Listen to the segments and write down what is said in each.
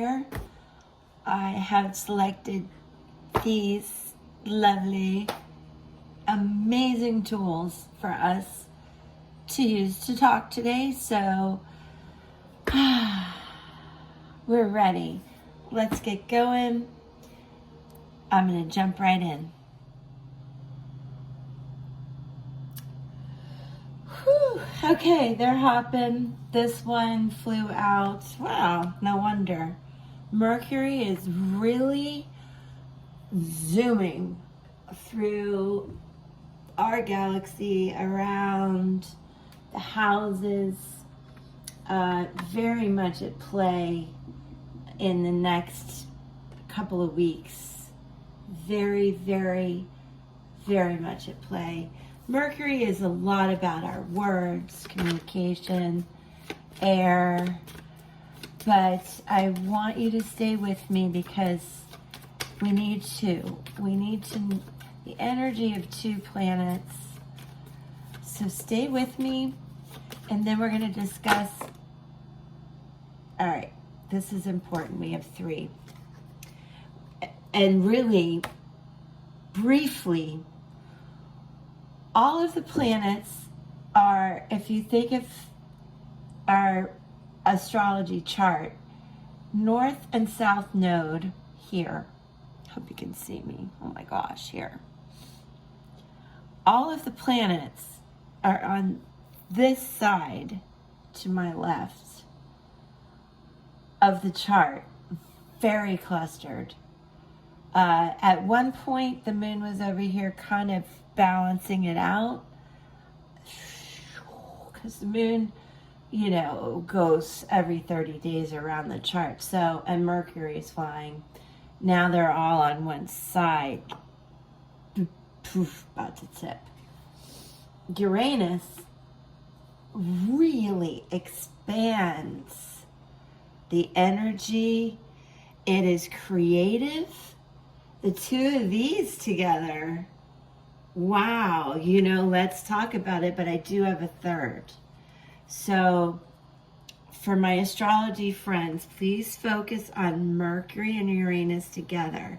here, I have selected these lovely, amazing tools for us to use to talk today. So we're ready. Let's get going. I'm going to jump right in. Whew. Okay, they're hopping. This one flew out. Wow, no wonder. Mercury is really zooming through our galaxy, around the houses, very much at play in the next couple of weeks. Very, very, very much at play. Mercury is a lot about our words, communication, air, but I want you to stay with me because we need to, the energy of two planets. So stay with me, and then we're going to discuss, all right, this is important. We have 3. And really, briefly, all of the planets are, if you think of our astrology chart, north and south node here. Hope you can see me. Oh my gosh, here. All of the planets are on this side to my left of the chart, very clustered. At one point, the moon was over here kind of balancing it out, because the moon, you know, goes every 30 days around the chart. So, and Mercury is flying. Now they're all on one side. Poof, about to tip. Uranus really expands the energy. It is creative. The two of these together, wow, you know, let's talk about it, but I do have a third. So for my astrology friends, please focus on Mercury and Uranus together.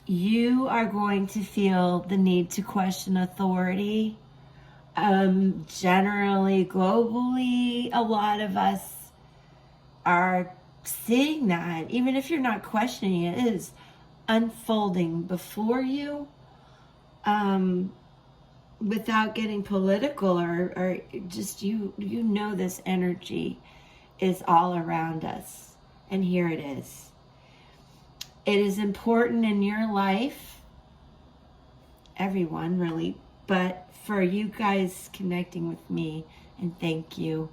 You are going to feel the need to question authority. Generally, globally, a lot of us are seeing that. Even if you're not questioning it, it is unfolding before you, without getting political or just you know this energy is all around us, and here it is. It is important in your life, everyone really, but for you guys connecting with me, and thank you.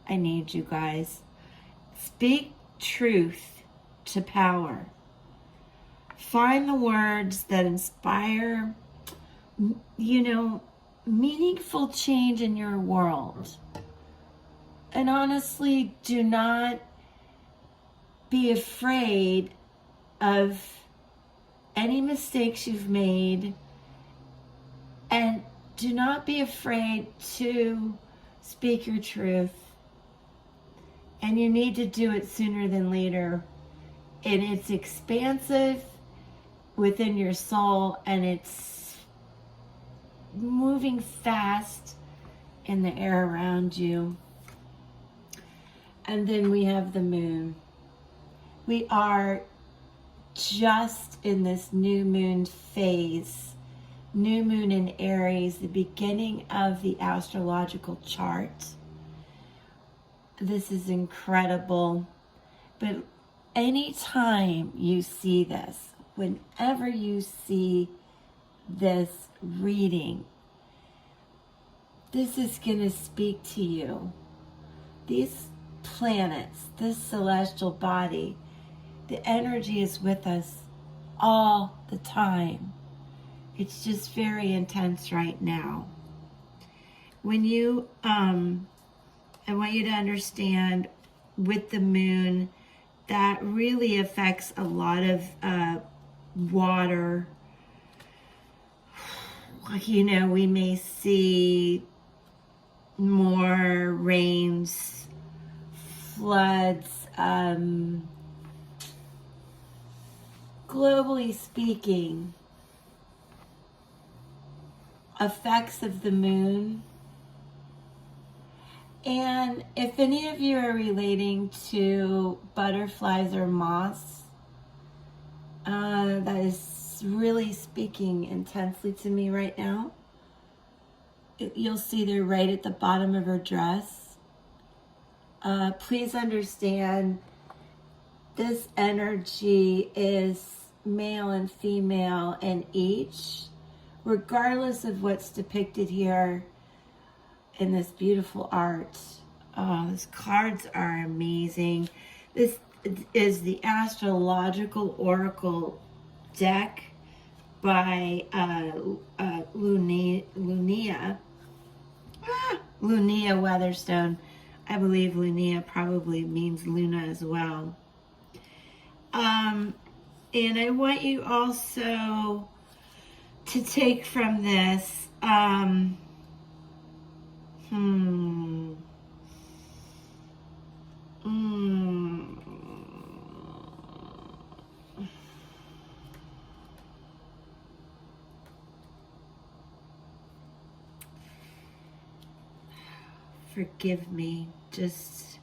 I need you guys. Speak truth to power. Find the words that inspire, you know, meaningful change in your world. And honestly, do not be afraid of any mistakes you've made, and do not be afraid to speak your truth. And you need to do it sooner than later. And it's expansive within your soul, and it's moving fast in the air around you. And then we have the moon. We are just in this new moon phase. New moon in Aries, the beginning of the astrological chart. This is incredible. But anytime you see this, whenever you see this reading, this is going to speak to you. These planets, this celestial body, the energy is with us all the time. It's just very intense right now. When you, I want you to understand with the moon, that really affects a lot of water. You know, we may see more rains, floods, globally speaking, effects of the moon. And if any of you are relating to butterflies or moths, that is really speaking intensely to me right now. You'll see they're right at the bottom of her dress. Please understand, this energy is male and female in each, regardless of what's depicted here in this beautiful art. These cards are amazing. This is the Astrological Oracle deck by Lunia Weatherstone. I believe Lunia probably means Luna as well. And I want you also to take from this, forgive me, just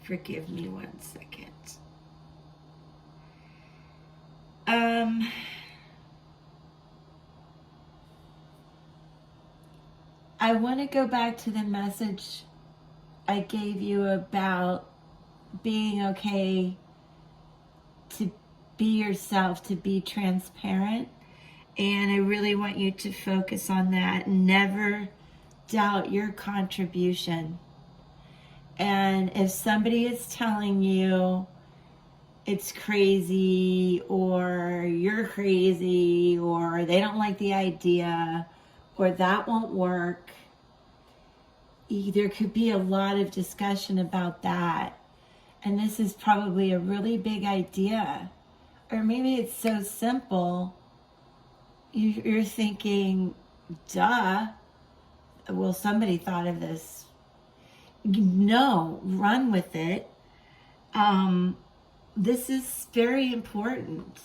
forgive me 1 second. I want to go back to the message I gave you about being okay to be yourself, to be transparent. And I really want you to focus on that. Never doubt your contribution. And if somebody is telling you it's crazy, or you're crazy, or they don't like the idea, or that won't work, there could be a lot of discussion about that. And this is probably a really big idea. Or maybe it's so simple, you're thinking, duh, well, somebody thought of this. No, run with it. This is very important.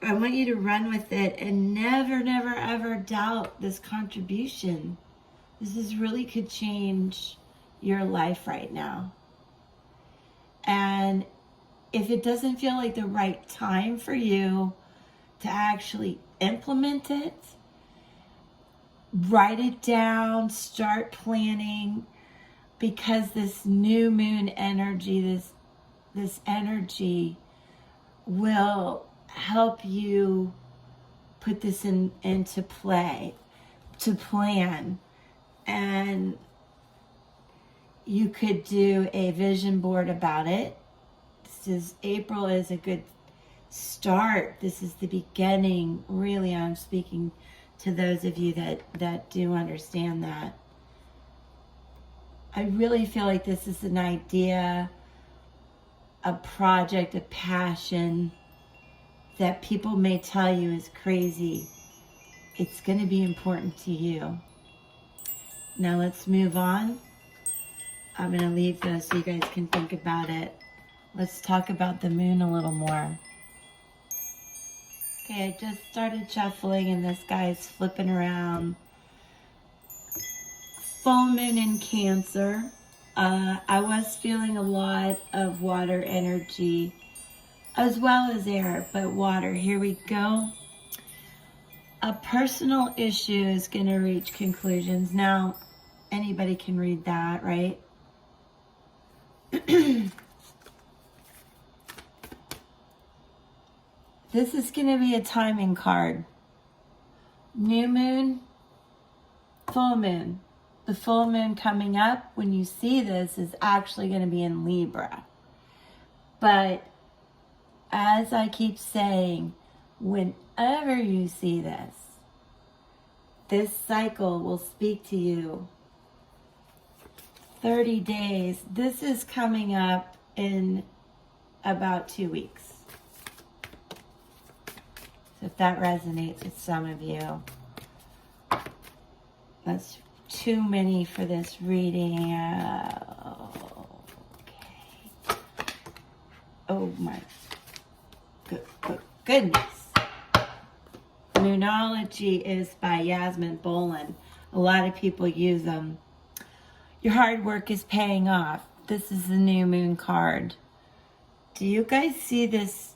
I want you to run with it and never, never, ever doubt this contribution. This is really could change your life right now. And if it doesn't feel like the right time for you to actually implement it, write it down, start planning, because this new moon energy, this energy will help you put this into play, to plan. And you could do a vision board about it. April is a good start. This is the beginning. Really, I'm speaking to those of you that do understand that. I really feel like this is an idea, a project, a passion that people may tell you is crazy. It's going to be important to you. Now let's move on. I'm going to leave those so you guys can think about it. Let's talk about the moon a little more. Okay, I just started shuffling and this guy's flipping around. Full moon in Cancer. I was feeling a lot of water energy as well as air, but water. Here we go. A personal issue is going to reach conclusions. Now, anybody can read that, right? This is going to be a timing card. New moon, full moon. The full moon coming up, when you see this, is actually going to be in Libra. But as I keep saying, whenever you see this, this cycle will speak to you. 30 days. This is coming up in about 2 weeks. So if that resonates with some of you, that's too many for this reading. Okay. Oh my. goodness. Moonology is by Yasmin Bolin. A lot of people use them. Your hard work is paying off. This is the new moon card. Do you guys see this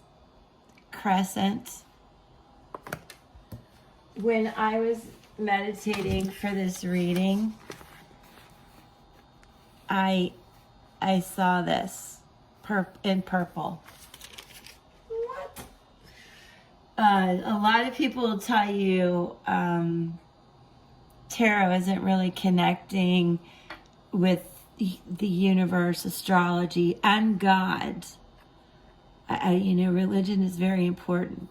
crescent? When I was meditating for this reading, I saw this in purple. What? A lot of people will tell you tarot isn't really connecting with the universe, astrology, and God. You know, religion is very important,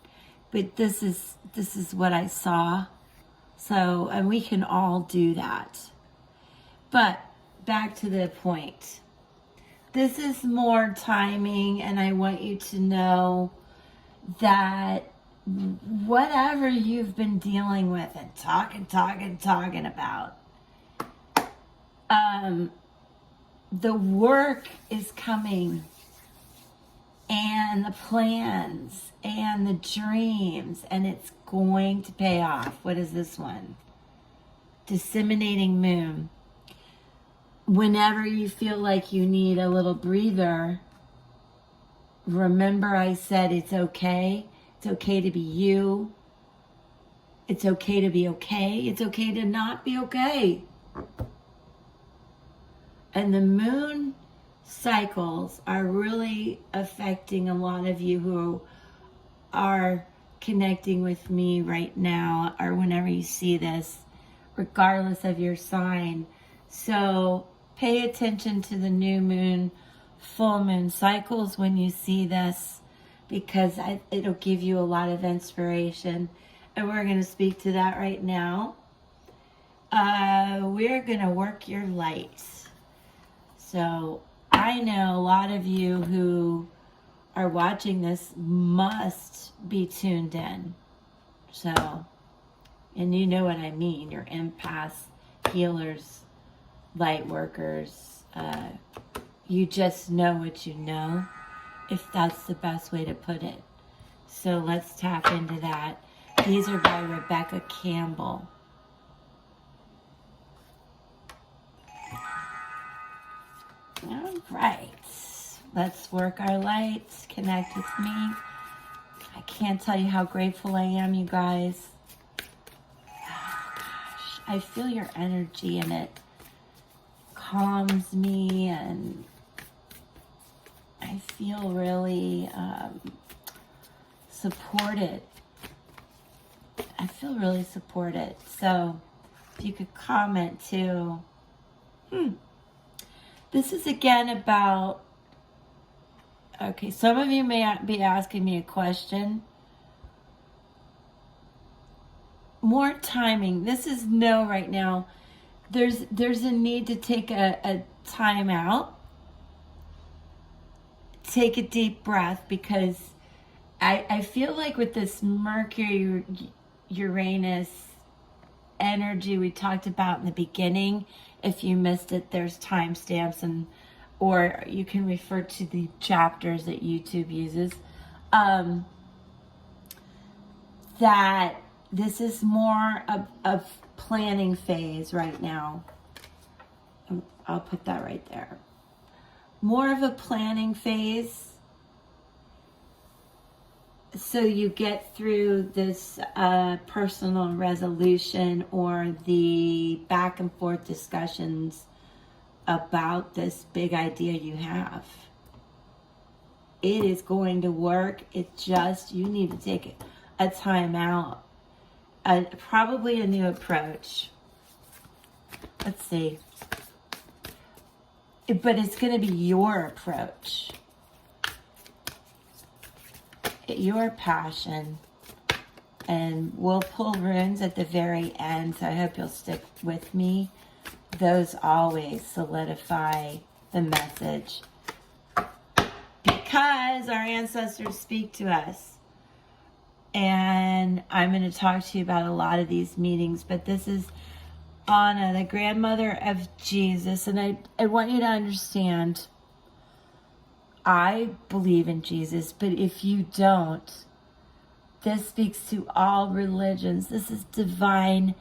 but this is what I saw. So, and we can all do that. But back to the point. This is more timing, and I want you to know that whatever you've been dealing with and talking about, the work is coming, and the plans and the dreams, and it's going to pay off. What is this one? Disseminating moon. Whenever you feel like you need a little breather, remember I said it's okay. It's okay to be you. It's okay to be okay. It's okay to not be okay. And the moon cycles are really affecting a lot of you who are connecting with me right now, or whenever you see this, regardless of your sign. So pay attention to the new moon, full moon cycles when you see this, because it'll give you a lot of inspiration. And we're going to speak to that right now. We're going to work your light. So I know a lot of you who are watching this must be tuned in. So, and you know what I mean. You're empaths, healers, light workers. You just know what you know, if that's the best way to put it. So let's tap into that. These are by Rebecca Campbell. All right, let's work our lights, connect with me. I can't tell you how grateful I am, you guys. Oh, gosh, I feel your energy, and it calms me, and I feel really supported. I feel really supported. So if you could comment too. This is again about, okay, some of you may be asking me a question. More timing. This is no right now. There's a need to take a time out. Take a deep breath, because I feel like with this Mercury, Uranus energy we talked about in the beginning, if you missed it, there's timestamps, or you can refer to the chapters that YouTube uses. That this is more of planning phase right now. I'll put that right there. More of a planning phase, so you get through this personal resolution, or the back and forth discussions about this big idea you have. It is going to work. It's just, you need to take a time out. Probably a new approach. Let's see. But it's going to be your approach. Your passion. And we'll pull runes at the very end, so I hope you'll stick with me. Those always solidify the message, because our ancestors speak to us. And I'm going to talk to you about a lot of these meetings, but this is Anna, the grandmother of Jesus. And I want you to understand, I believe in Jesus, but if you don't, this speaks to all religions. This is divine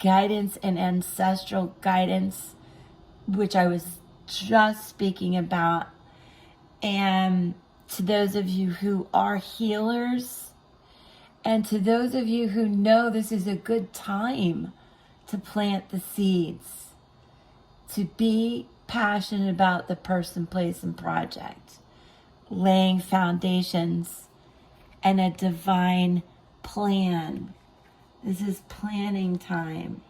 guidance and ancestral guidance, which I was just speaking about. And to those of you who are healers, and to those of you who know this is a good time to plant the seeds, to be passionate about the person, place, and project, laying foundations and a divine plan. This is planning time.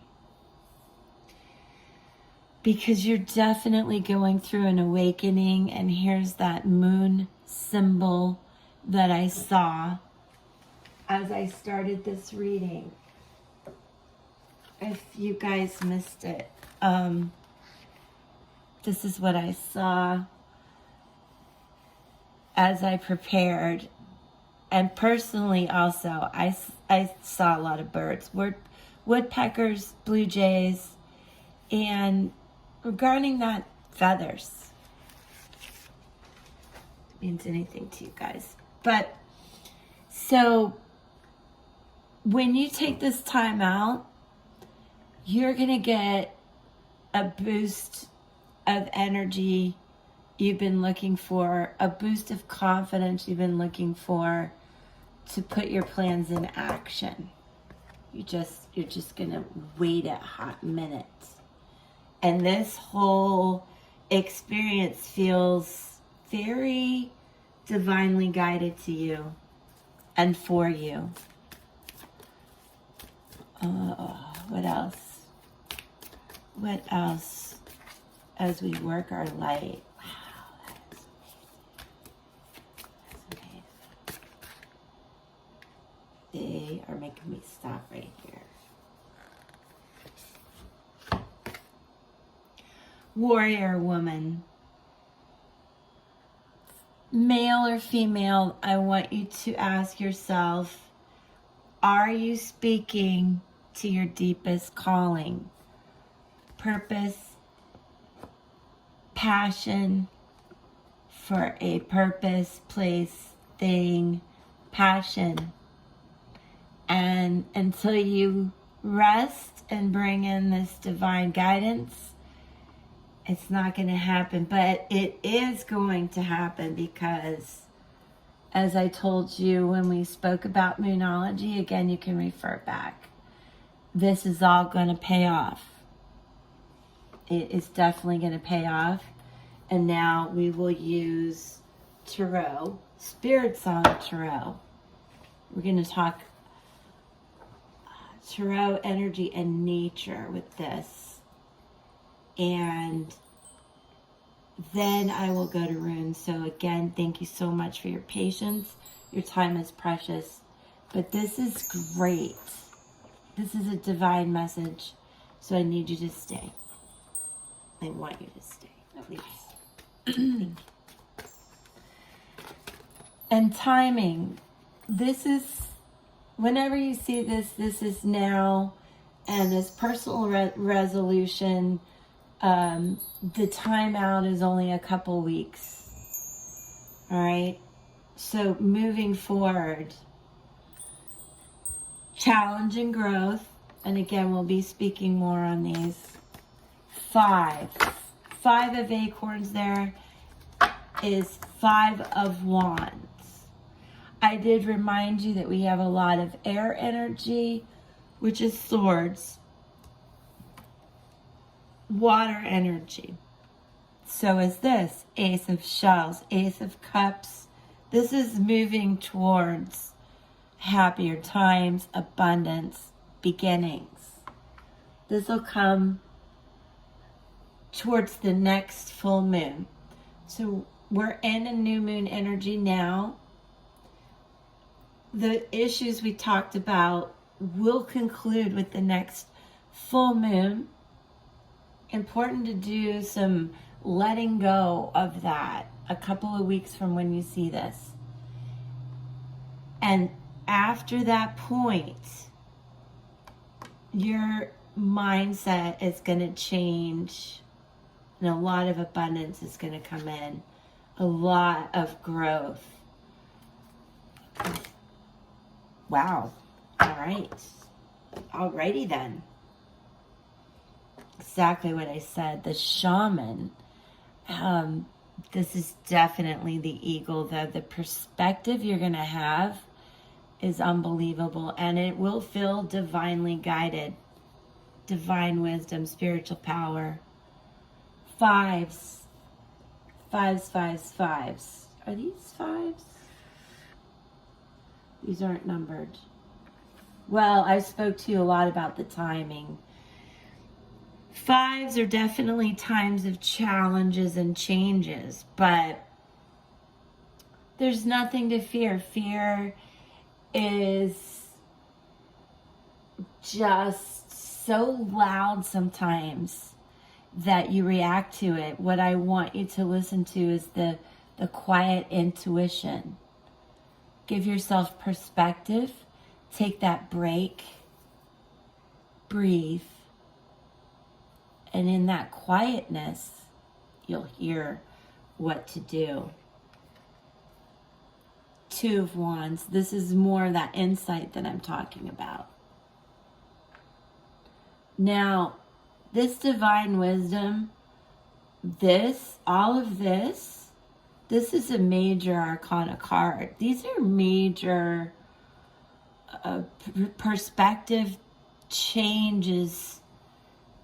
Because you're definitely going through an awakening, and here's that moon symbol that I saw as I started this reading. If you guys missed it, this is what I saw as I prepared. And personally also, I saw a lot of birds, woodpeckers, blue jays, and regarding that, feathers. It means anything to you guys. But, so, when you take this time out, you're going to get a boost of energy you've been looking for, a boost of confidence you've been looking for to put your plans in action. You're just going to wait a hot minute. And this whole experience feels very divinely guided to you and for you. What else? What else as we work our light? Wow, that is amazing. That's amazing. They are making me stop right here. Warrior woman. Male or female, I want you to ask yourself, are you speaking to your deepest calling? Purpose, passion for a purpose, place, thing, passion. And until you rest and bring in this divine guidance, it's not going to happen. But it is going to happen because, as I told you when we spoke about Moonology, again, you can refer back. This is all going to pay off. It is definitely going to pay off. And now we will use Tarot, Spiritsong Tarot. We're going to talk Tarot energy and nature with this. And then I will go to runes. So again, thank you so much for your patience. Your time is precious. But this is great. This is a divine message. So I need you to stay. I want you to stay, please. Thank you. And timing. This is, whenever you see this, this is now. And this personal resolution, the timeout is only a couple weeks. All right. So moving forward, challenge and growth. And again, we'll be speaking more on these. 5 of acorns there is 5 of wands. I did remind you that we have a lot of air energy, which is swords. Water energy. So is this Ace of Shells, Ace of Cups. This is moving towards happier times, abundance, beginnings. This will come towards the next full moon. So we're in a new moon energy now. The issues we talked about will conclude with the next full moon. Important to do some letting go of that a couple of weeks from when you see this. And after that point, your mindset is going to change and a lot of abundance is going to come in. a lot of growth. Wow. All right. Alrighty then. Exactly what I said. The shaman. This is definitely the eagle, though. The perspective you're going to have is unbelievable, and it will feel divinely guided. Divine wisdom, spiritual power. Fives. Fives, fives, fives. Are these fives? These aren't numbered. Well, I spoke to you a lot about the timing. Fives are definitely times of challenges and changes, but there's nothing to fear. Fear is just so loud sometimes that you react to it. What I want you to listen to is the quiet intuition. Give yourself perspective. Take that break. Breathe. And in that quietness, you'll hear what to do. Two of Wands. This is more of that insight that I'm talking about. Now, this divine wisdom, all of this is a major arcana card. These are major perspective changes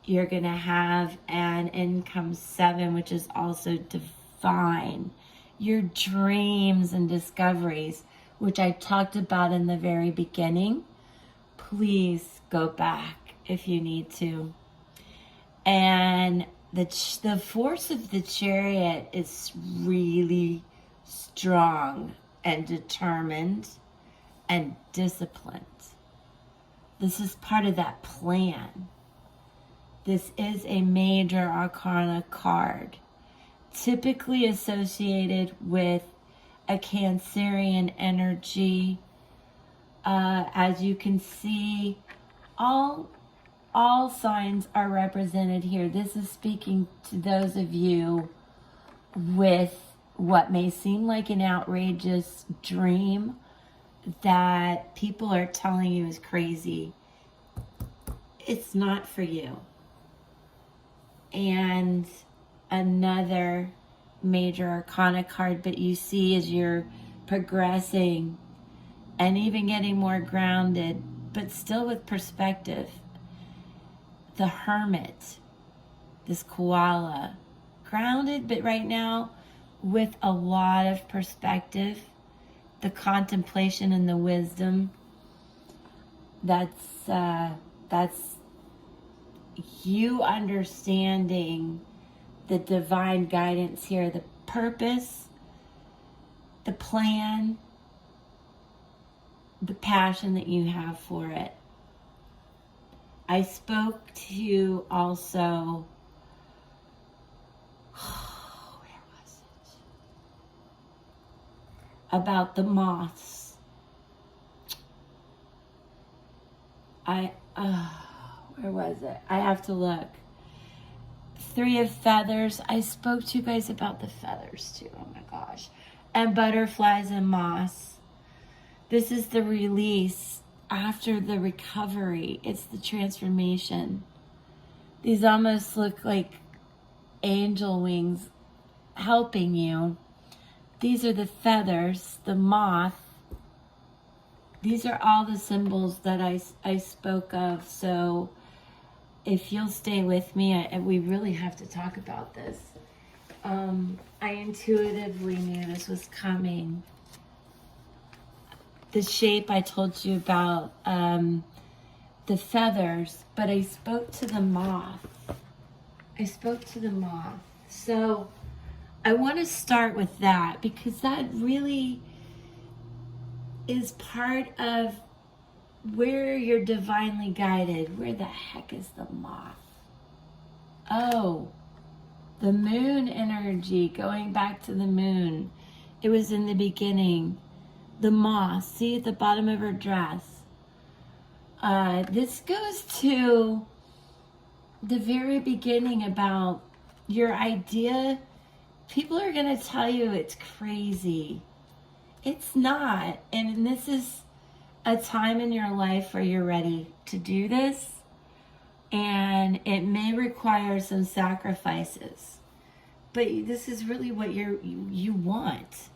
you're going to have, and in comes 7, which is also divine. Your dreams and discoveries, which I talked about in the very beginning. Please go back if you need to. And the force of the Chariot is really strong and determined and disciplined. This is part of that plan. This is a major arcana card, typically associated with a Cancerian energy. As you can see, all signs are represented here. This is speaking to those of you with what may seem like an outrageous dream that people are telling you is crazy. It's not for you. And another major arcana card, but you see as you're progressing and even getting more grounded, but still with perspective, the Hermit, this koala, grounded, but right now with a lot of perspective, the contemplation and the wisdom. That's you understanding the divine guidance here, the purpose, the plan, the passion that you have for it. I spoke to you also, where was it? About the moths. Where was it? I have to look. 3 of feathers. I spoke to you guys about the feathers too. Oh my gosh. And butterflies and moss. This is the release after the recovery. It's the transformation. These almost look like angel wings helping you. These are the feathers, the moth. These are all the symbols that I spoke of. So if you'll stay with me, we really have to talk about this. I intuitively knew this was coming. The shape I told you about, the feathers, but I spoke to the moth. So I want to start with that because that really is part of where you're divinely guided. Where the heck is the moth? Oh, the moon energy, going back to the moon. It was in the beginning. The moth, see at the bottom of her dress. This goes to the very beginning about your idea People are going to tell you it's crazy. It's not. And this is a time in your life where you're ready to do this. And it may require some sacrifices. But this is really what you want.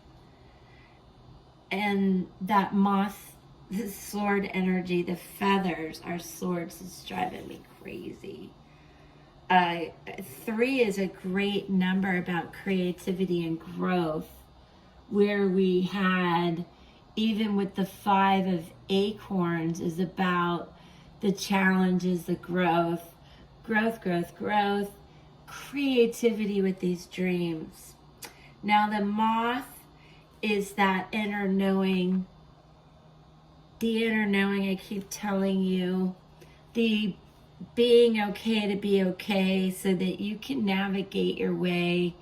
And that moth, the sword energy, the feathers, our swords, is driving me crazy. 3 is a great number about creativity and growth, where we had, even with the 5 of acorns, is about the challenges, the growth, creativity with these dreams. Now the moth is that inner knowing, the inner knowing I keep telling you, the being okay to be okay so that you can navigate your way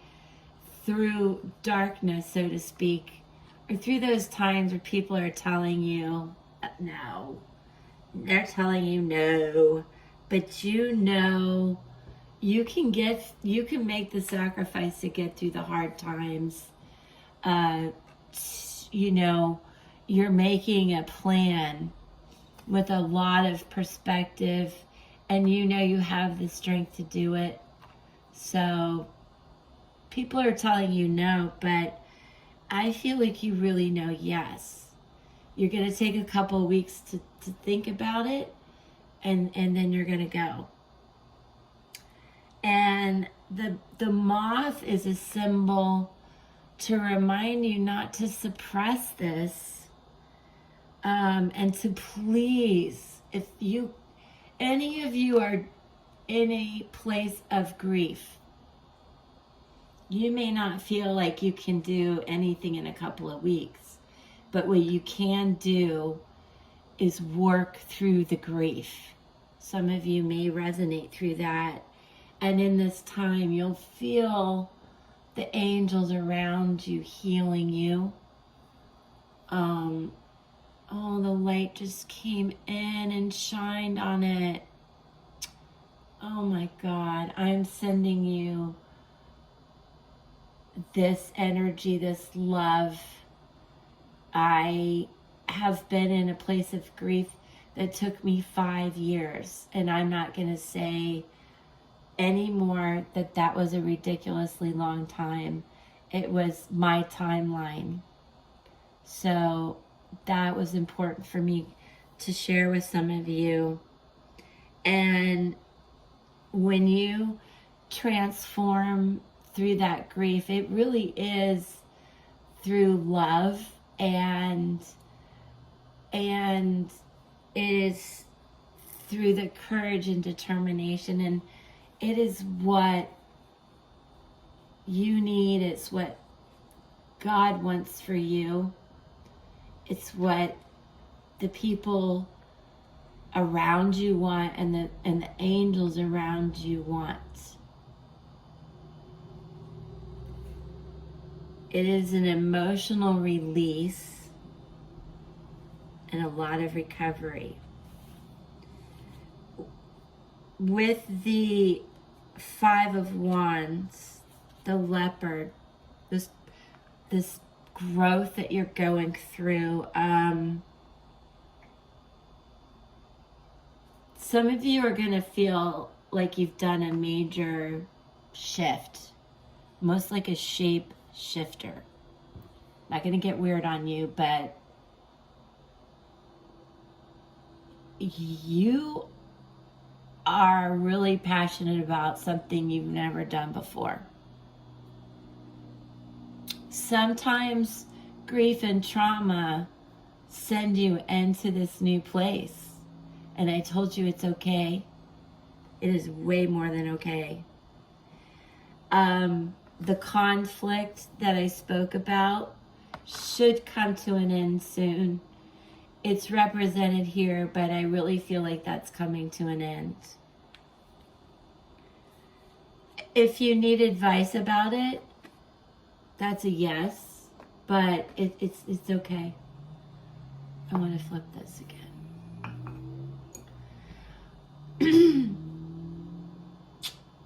through darkness, so to speak, or through those times where people are telling you no. They're telling you no, but you know you can make the sacrifice to get through the hard times. You know, you're making a plan with a lot of perspective, and you know you have the strength to do it. So people are telling you no, but I feel like you really know yes. You're going to take a couple of weeks to think about it, and then you're going to go. And the moth is a symbol to remind you not to suppress this, and to please, if any of you are in a place of grief, you may not feel like you can do anything in a couple of weeks, but what you can do is work through the grief. Some of you may resonate through that, and in this time you'll feel the angels around you healing you. Oh, the light just came in and shined on it. Oh my God, I'm sending you this energy, this love. I have been in a place of grief that took me 5 years, and I'm not going to say anymore that was a ridiculously long time. It was my timeline. So that was important for me to share with some of you. And when you transform through that grief, it really is through love, and it is through the courage and determination, and it is what you need. It's what God wants for you. It's what the people around you want, and the angels around you want. It is an emotional release and a lot of recovery. With the 5 of Wands, the leopard, this growth that you're going through, some of you are going to feel like you've done a major shift, most like a shape shifter. Not going to get weird on you, but you are really passionate about something you've never done before. Sometimes grief and trauma send you into this new place. And I told you it's okay. It is way more than okay. The conflict that I spoke about should come to an end soon. It's represented here, but I really feel like that's coming to an end. If you need advice about it, that's a yes, but it's okay. I want to flip this again.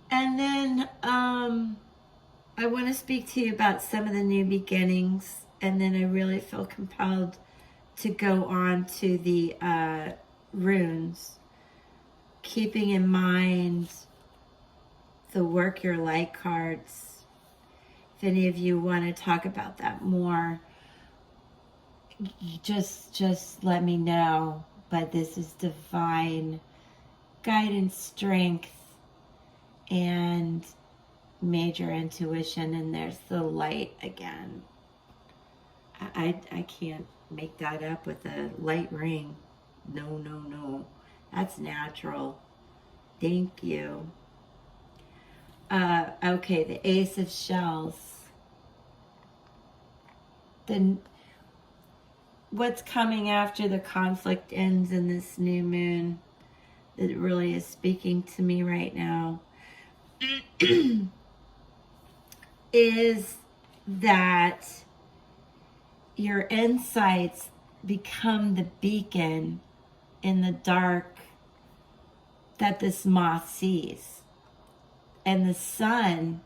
And then I want to speak to you about some of the new beginnings, and then I really feel compelled to go on to the runes, keeping in mind the Work Your Light cards. If any of you want to talk about that more, just let me know. But this is divine guidance, strength, and major intuition. And there's the light again. I can't make that up with a light ring. No. That's natural. Thank you. Okay, the Ace of Shells. Then what's coming after the conflict ends in this new moon that really is speaking to me right now is that your insights become the beacon in the dark that this moth sees. And the sun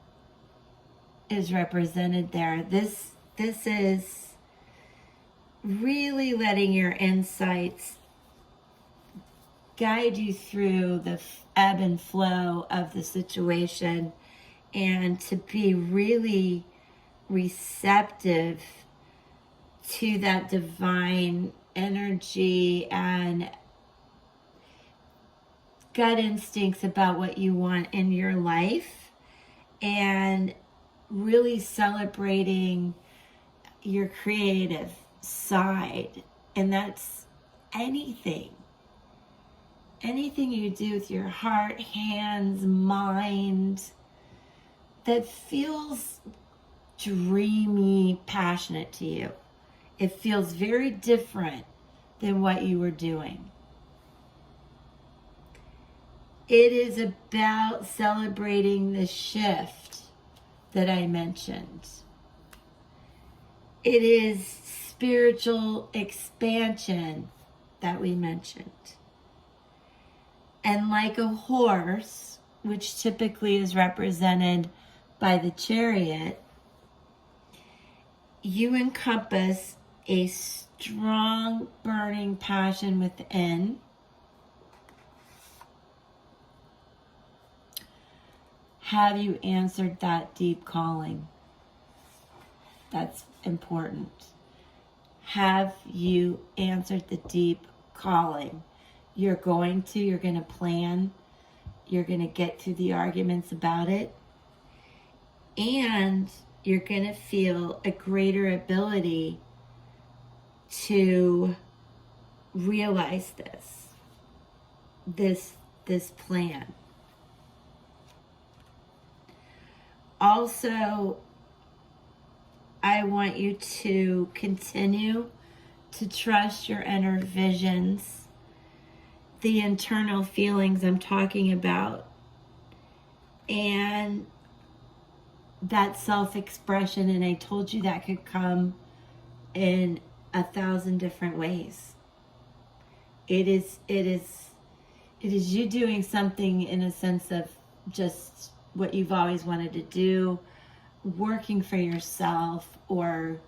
is represented there. This is really letting your insights guide you through the ebb and flow of the situation, and to be really receptive to that divine energy and gut instincts about what you want in your life, and really celebrating your creative side. And that's anything you do with your heart, hands, mind that feels dreamy, passionate to you. It feels very different than what you were doing. It is about celebrating the shift that I mentioned. It is spiritual expansion that we mentioned. And like a horse, which typically is represented by the Chariot, you encompass a strong burning passion within. Have you answered that deep calling? That's important. Have you answered the deep calling? You're going to plan, you're going to get through the arguments about it, and you're going to feel a greater ability to realize this plan. Also, I want you to continue to trust your inner visions, the internal feelings I'm talking about, and that self-expression. And I told you that could come in 1,000 different ways. It is you doing something in a sense of just what you've always wanted to do, working for yourself or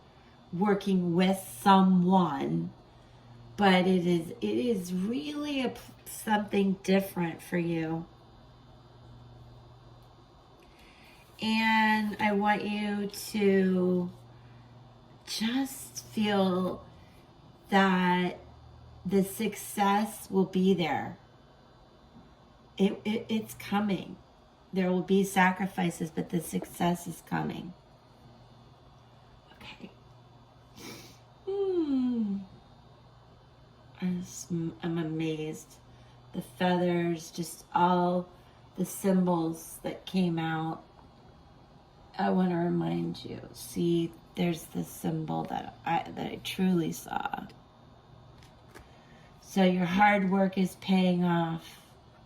working with someone, but it is really something different for you. And I want you to just feel that the success will be there. It's coming. There will be sacrifices, but the success is coming. Okay. I'm amazed. The feathers, just all the symbols that came out. I want to remind you. See, there's the symbol that I truly saw. So your hard work is paying off.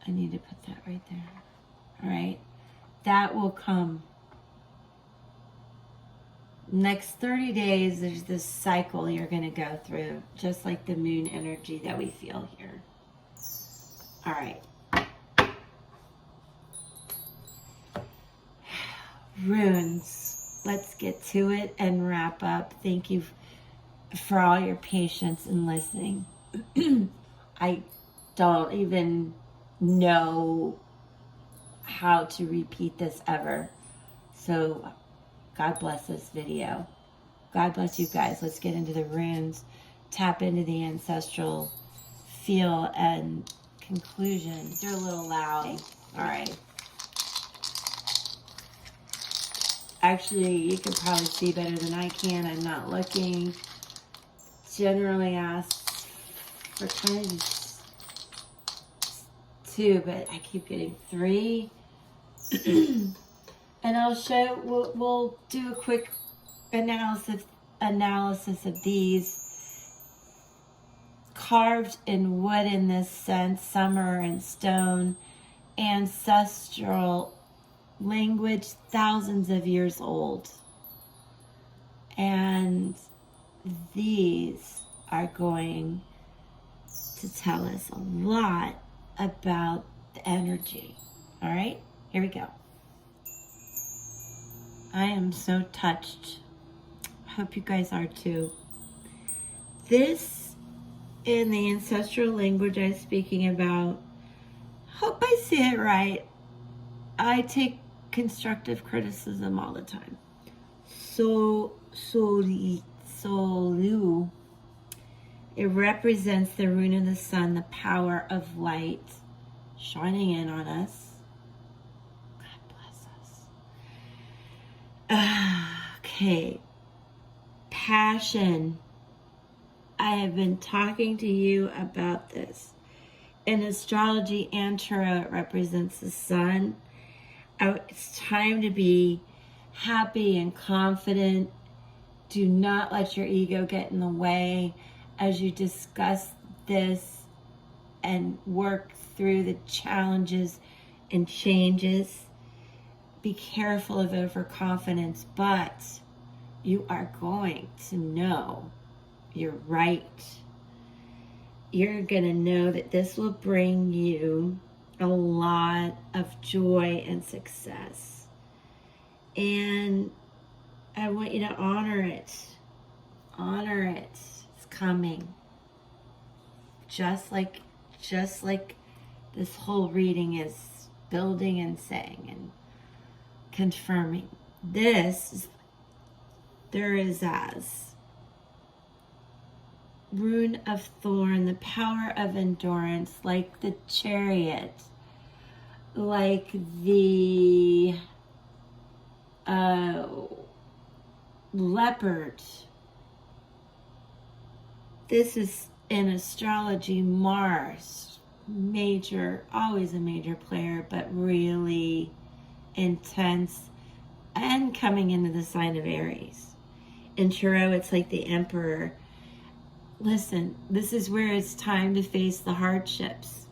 I need to put that right there. All right, that will come. Next 30 days, there's this cycle you're going to go through, just like the moon energy that we feel here. All right. Runes. let's get to it and wrap up. Thank you for all your patience and listening. I don't even know how to repeat this ever. So God bless this video. God bless you guys. Let's get into the runes, tap into the ancestral feel and conclusion. They're a little loud. All right. Actually, you can probably see better than I can. I'm not looking. Generally asks for kind of just 2, but I keep getting 3. And I'll show, we'll do a quick analysis of these. Carved in wood in this sense, some are in stone. Ancestral language, thousands of years old. And these are going to tell us a lot about the energy. All right, here we go. I am so touched. Hope you guys are too. This, in the ancestral language I'm speaking about, hope I say it right. I take constructive criticism all the time. Solu. It represents the rune of the sun, the power of light shining in on us. God bless us. Okay. Passion. I have been talking to you about this. In astrology and tarot, it represents the sun. It's time to be happy and confident. Do not let your ego get in the way as you discuss this and work through the challenges and changes. Be careful of overconfidence, but you are going to know you're right. You're going to know that this will bring you a lot of joy and success. And I want you to honor it. Honor it. It's coming. Just like this whole reading is building and saying and confirming. There is as rune of thorn, the power of endurance, like the chariot, like the leopard. This is in astrology Mars, always a major player, but really intense and coming into the sign of Aries. In tarot, it's like the emperor. Listen, this is where it's time to face the hardships.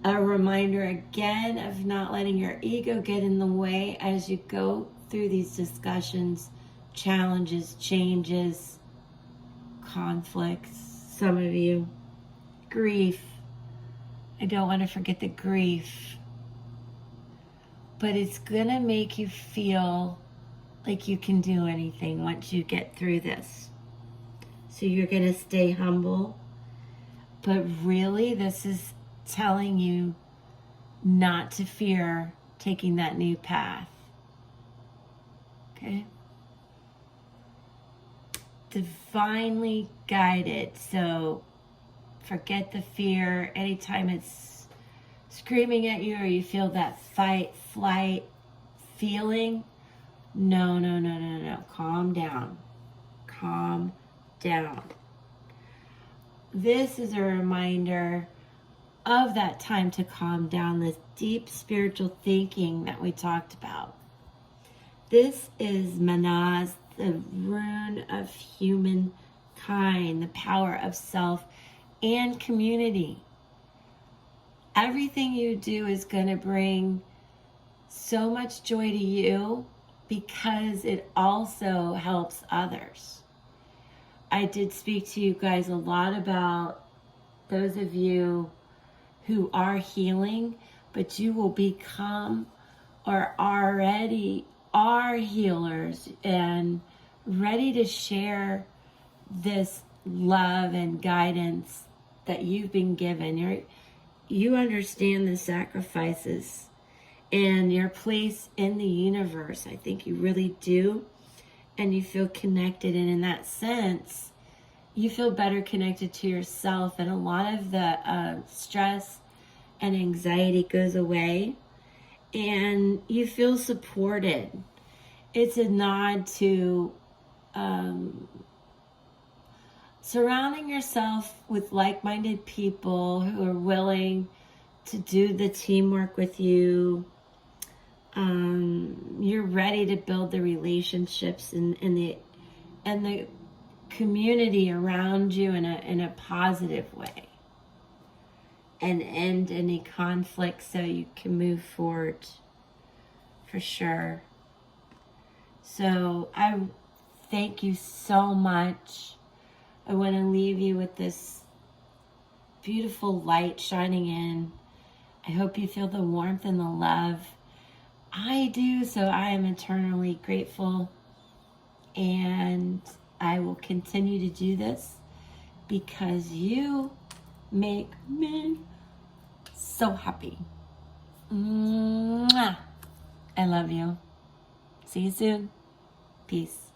A reminder again of not letting your ego get in the way as you go through these discussions, challenges, changes, conflicts. Some of you, grief. I don't want to forget the grief. But it's going to make you feel like you can do anything once you get through this. So you're going to stay humble. But really, this is telling you not to fear taking that new path. Okay? Divinely guided. So forget the fear. Anytime it's screaming at you or you feel that fight, flight feeling, no. Calm down. Calm down. This is a reminder of that time to calm down, this deep spiritual thinking that we talked about. This is Manas, the rune of humankind, the power of self and community. Everything you do is going to bring so much joy to you because it also helps others. I did speak to you guys a lot about those of you who are healing, but you will become or already are healers and ready to share this love and guidance that you've been given. You understand the sacrifices and your place in the universe. I think you really do. And you feel connected. And in that sense, you feel better connected to yourself. And a lot of the stress and anxiety goes away. And you feel supported. It's a nod to surrounding yourself with like-minded people who are willing to do the teamwork with you. You're ready to build the relationships and the community around you in a positive way, and end any conflict so you can move forward for sure. So I thank you so much. I want to leave you with this beautiful light shining in. I hope you feel the warmth and the love. I do, so I am eternally grateful. And I will continue to do this because you make me so happy. Mwah. I love you. See you soon. Peace.